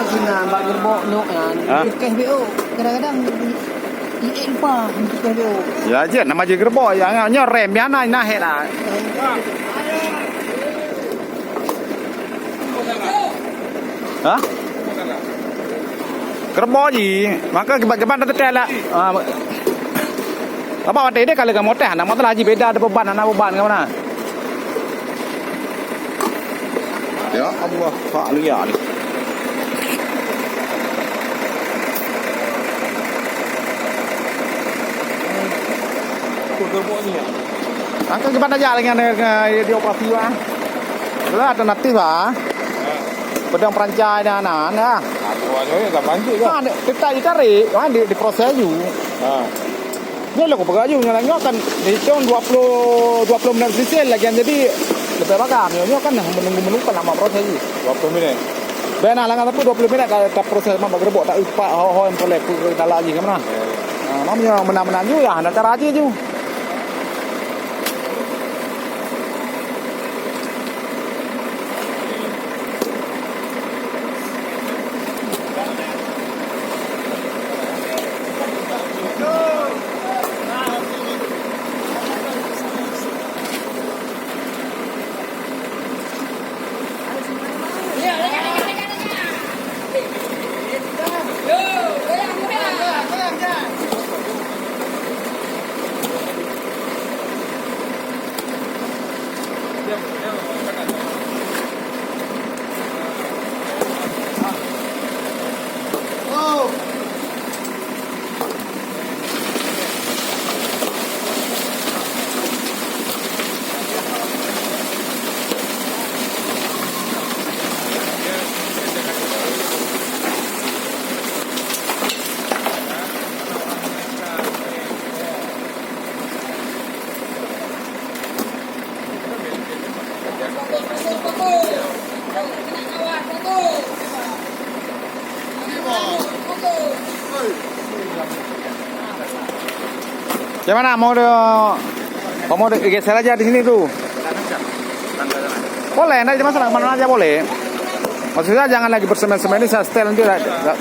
kena bak gerbok no kan. KBO kadang-kadang lupa untuk KBO. Ya je nama je gerbok yang rem ya nah het ah. Hah? Gerbok ji, maka keban tetel lah. Apa waktu ini kalau kamu teh, nama tu lagi beda ada beban ke mana? Ya Allah, Pak lihat ni. Gerbok ni. Angkat keban aja lagi di operasi wah. Itulah alternatif ah. Pedang perangai dan anak. Awalnya tak bantu ke? Kan kita ditarik, kan diproses juga. Dia lo kau pegang juga nyonya kan dihitung 20 menit sisel lagi jadi lebih bakar nyonya kan menunggu kan lama proses ni. 20 minit. Benar lah tapi 20 minit kalau tak proses memang gerbok tak upak ho yang boleh ke dalam lagi ke mana. Namanya menang-menang juga ya, nak cara aja juga. Gimana mau geser aja di sini tuh? Boleh, nanti masalah mana aja boleh. Maksudnya jangan lagi bersemen-semen ini saya setel nanti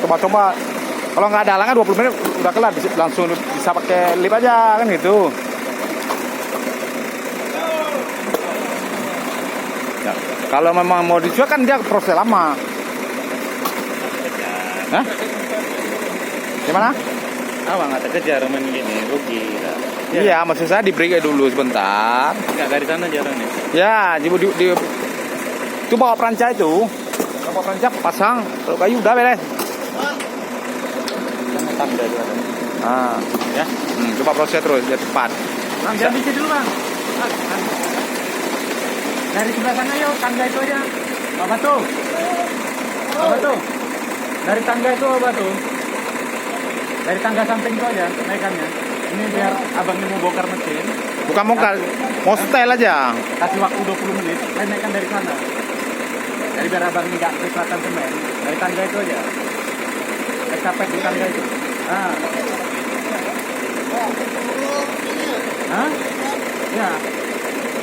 coba-coba. Kalau nggak ada halangan 20 menit udah kelar langsung bisa pakai lip aja kan gitu. Ya, kalau memang mau dicuci kan dia proses lama. Hah? Gimana? Awang nggak kejar main gini rugi. Iya, maksud saya diberi dulu sebentar. Nggak dari sana jalannya. Ya, itu bawa perancah itu. Bawa perancah pasang kalau kayu udah beres. Tanda itu ada. Ya. Coba proses terus biar cepat. Bang, jangan bikin dulu bang. Dari sebelah sana yuk, tangga itu aja. Apa tuh? Apa tuh? Dari tangga itu apa tuh? Dari tangga samping itu aja naikannya. Ini biar abang ini mau bongkar mesin. Bukan bongkar, mau setel aja. Kasih waktu 20 menit, saya naikkan dari sana. Jadi biar abang ini nggak kelihatan semen. Dari tangga itu aja. Saya capek di tangga itu. Hah? Ya.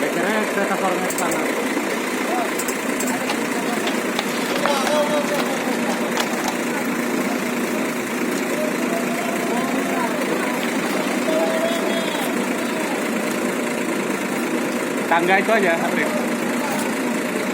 Kira-kira saya tasornya ke sana. Tangga itu aja, April.